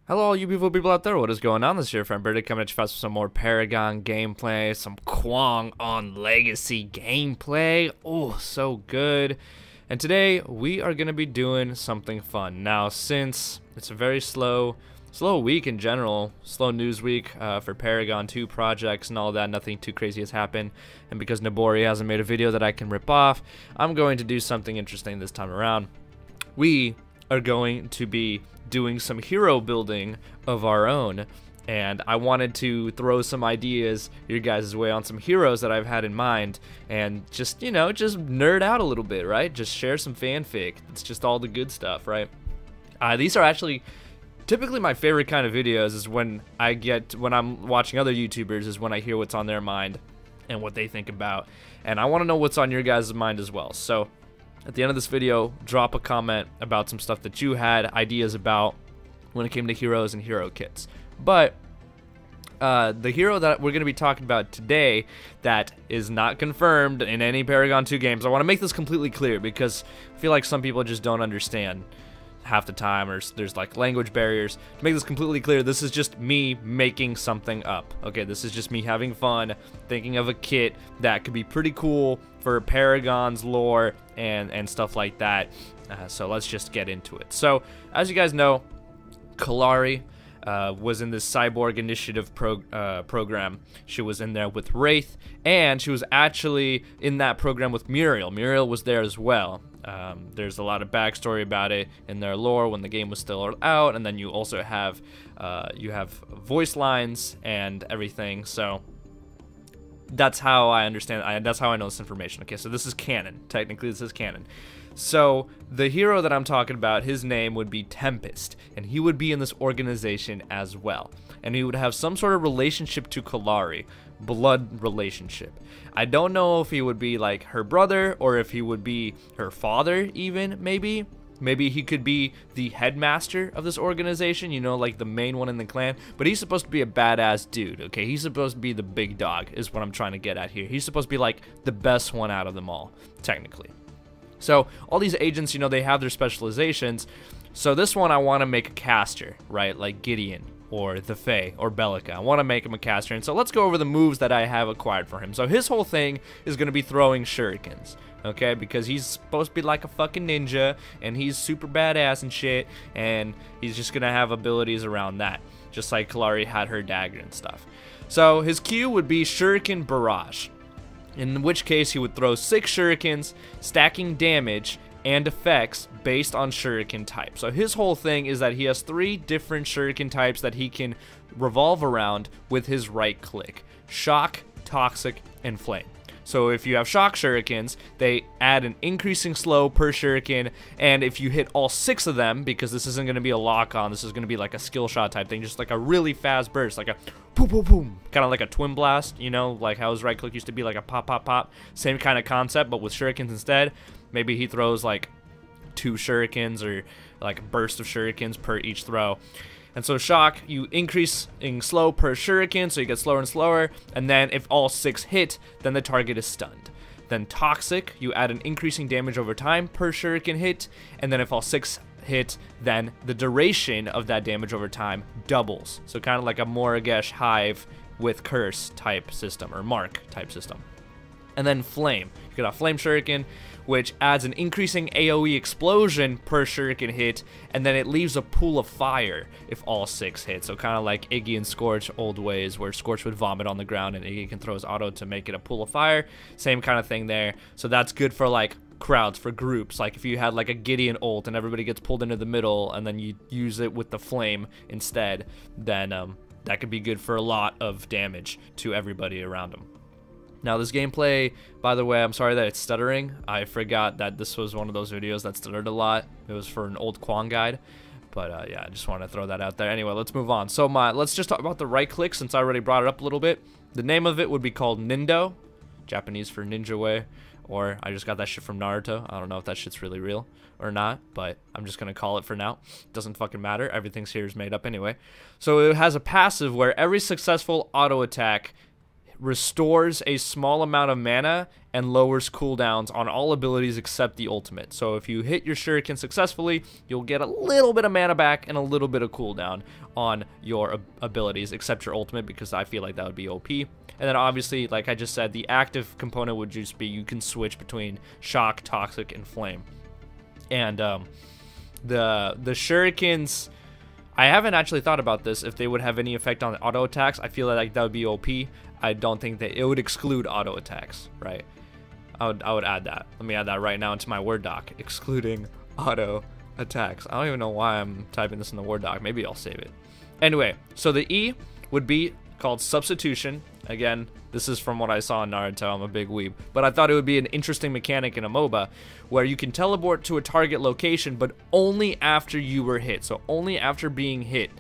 Hello, all you beautiful people out there. What is going on? This is your friend BritikHD coming at you fast with some more Paragon gameplay, some Kwong on Legacy gameplay. Oh, so good. And today we are going to be doing something fun. Now, since it's a very slow week in general, slow news week for Paragon 2 projects and all that, nothing too crazy has happened. And because Nobori hasn't made a video that I can rip off, I'm going to do something interesting this time around. We are going to be doing some hero building of our own, and I wanted to throw some ideas your guys' way on some heroes that I've had in mind, and just, you know, just nerd out a little bit, right? Just share some fanfic. It's just all the good stuff, right? These are actually typically my favorite kind of videos. Is when I'm watching other YouTubers, is when I hear what's on their mind and what they think about, and I want to know what's on your guys' mind as well. So at the end of this video, drop a comment about some stuff that you had ideas about when it came to heroes and hero kits. But the hero that we're going to be talking about today that is not confirmed in any Paragon 2 games, I want to make this completely clear because I feel like some people just don't understand half the time, or there's like language barriers. To make this completely clear, this is just me making something up. Okay, this is just me having fun, thinking of a kit that could be pretty cool for Paragon's lore and stuff like that. So let's just get into it. So as you guys know, Kalari was in this Cyborg Initiative program. She was in there with Wraith, and she was actually in that program with Muriel. Muriel was there as well. There's a lot of backstory about it in their lore when the game was still out, and then you also have voice lines and everything. So that's how I understand. That's how I know this information. Okay, so this is canon. Technically, this is canon. So the hero that I'm talking about, his name would be TEMPEST, and he would be in this organization as well. And he would have some sort of relationship to Kalari, blood relationship. I don't know if he would be like her brother or if he would be her father even, maybe. Maybe he could be the headmaster of this organization, you know, like the main one in the clan. But he's supposed to be a badass dude, okay? He's supposed to be the big dog is what I'm trying to get at here. He's supposed to be like the best one out of them all, technically. So all these agents, you know, they have their specializations. So this one I want to make a caster, right? Like Gideon or the Fae or Bellica. I want to make him a caster. And so let's go over the moves that I have acquired for him. So his whole thing is going to be throwing shurikens, okay? Because he's supposed to be like a fucking ninja, and he's super badass and shit, and he's just going to have abilities around that, just like Kalari had her dagger and stuff. So his Q would be Shuriken Barrage, in which case he would throw 6 shurikens, stacking damage and effects based on shuriken type. So his whole thing is that he has 3 different shuriken types that he can revolve around with his right click: shock, toxic, and flame. So if you have shock shurikens, they add an increasing slow per shuriken, and if you hit all 6 of them, because this isn't going to be a lock-on, this is going to be like a skill shot type thing, just like a really fast burst, like a boom, boom, boom, kind of like a twin blast, you know, like how his right click used to be like a pop, pop, pop. Same kind of concept, but with shurikens instead. Maybe he throws like 2 shurikens or like a burst of shurikens per each throw. And so shock, you increase in slow per shuriken, so you get slower and slower, and then if all 6 hit, then the target is stunned. Then toxic, you add an increasing damage over time per shuriken hit, and then if all 6 hit, then the duration of that damage over time doubles. So kind of like a Moragesh Hive with curse type system, or mark type system. And then flame, you could have flame shuriken, which adds an increasing AoE explosion per shuriken hit, and then it leaves a pool of fire if all 6 hit. So kind of like Iggy and Scorch old ways, where Scorch would vomit on the ground and Iggy can throw his auto to make it a pool of fire. Same kind of thing there. So that's good for like crowds, for groups. Like if you had like a Gideon ult and everybody gets pulled into the middle and then you use it with the flame instead, then that could be good for a lot of damage to everybody around them. Now this gameplay, by the way, I'm sorry that it's stuttering. I forgot that this was one of those videos that stuttered a lot. It was for an old Kwong guide. But yeah, I just want to throw that out there. Anyway, let's move on. So let's just talk about the right click, since I already brought it up a little bit. The name of it would be called Nindo, Japanese for ninja way, or I just got that shit from Naruto. I don't know if that shit's really real or not, but I'm just gonna call it for now. Doesn't fucking matter. Everything's here is made up anyway. So it has a passive where every successful auto attack restores a small amount of mana and lowers cooldowns on all abilities except the ultimate. So if you hit your Shuriken successfully, you'll get a little bit of mana back and a little bit of cooldown on your abilities except your ultimate, because I feel like that would be OP. And then obviously, like I just said, the active component would just be you can switch between shock, toxic, and flame. And the Shurikens, I haven't actually thought about this, if they would have any effect on auto attacks. I feel like that would be OP. I don't think that it would exclude auto attacks, right? I would add that. Let me add that right now into my Word doc, excluding auto attacks. I don't even know why I'm typing this in the Word doc. Maybe I'll save it. Anyway, so the E would be called Substitution. Again, this is from what I saw in Naruto. I'm a big weeb. But I thought it would be an interesting mechanic in a MOBA where you can teleport to a target location, but only after you were hit. So only after being hit.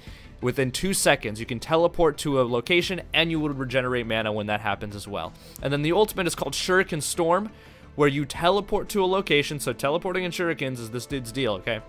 Within 2 seconds, you can teleport to a location and you would regenerate mana when that happens as well. And then the ultimate is called Shuriken Storm, where you teleport to a location. So teleporting in Shurikens is this dude's deal, okay?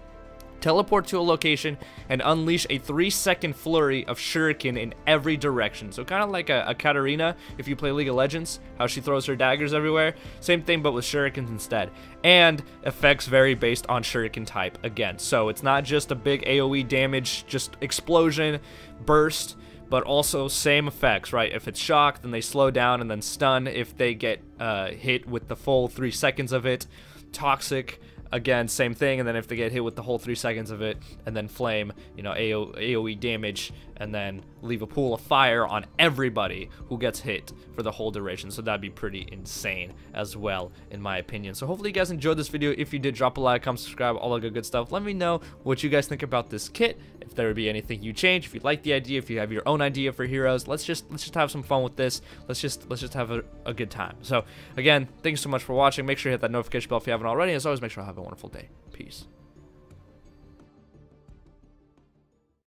Teleport to a location and unleash a 3-second flurry of Shuriken in every direction. So kind of like a Katarina if you play League of Legends, how she throws her daggers everywhere. Same thing, but with Shurikens instead. And effects vary based on Shuriken type again. So it's not just a big AoE damage, just explosion, burst, but also same effects, right? If it's shock, then they slow down and then stun if they get hit with the full 3 seconds of it. Toxic, again, same thing, and then if they get hit with the whole 3 seconds of it, and then flame, you know, AoE damage, and then leave a pool of fire on everybody who gets hit for the whole duration. So that'd be pretty insane as well, in my opinion. So hopefully you guys enjoyed this video. If you did, drop a like, comment, subscribe, all the good stuff. Let me know what you guys think about this kit, if there would be anything you change, if you like the idea, if you have your own idea for heroes. Let's just have some fun with this. Let's just have a good time. So again, thank you so much for watching. Make sure you hit that notification bell if you haven't already. As always, make sure to have a wonderful day. Peace.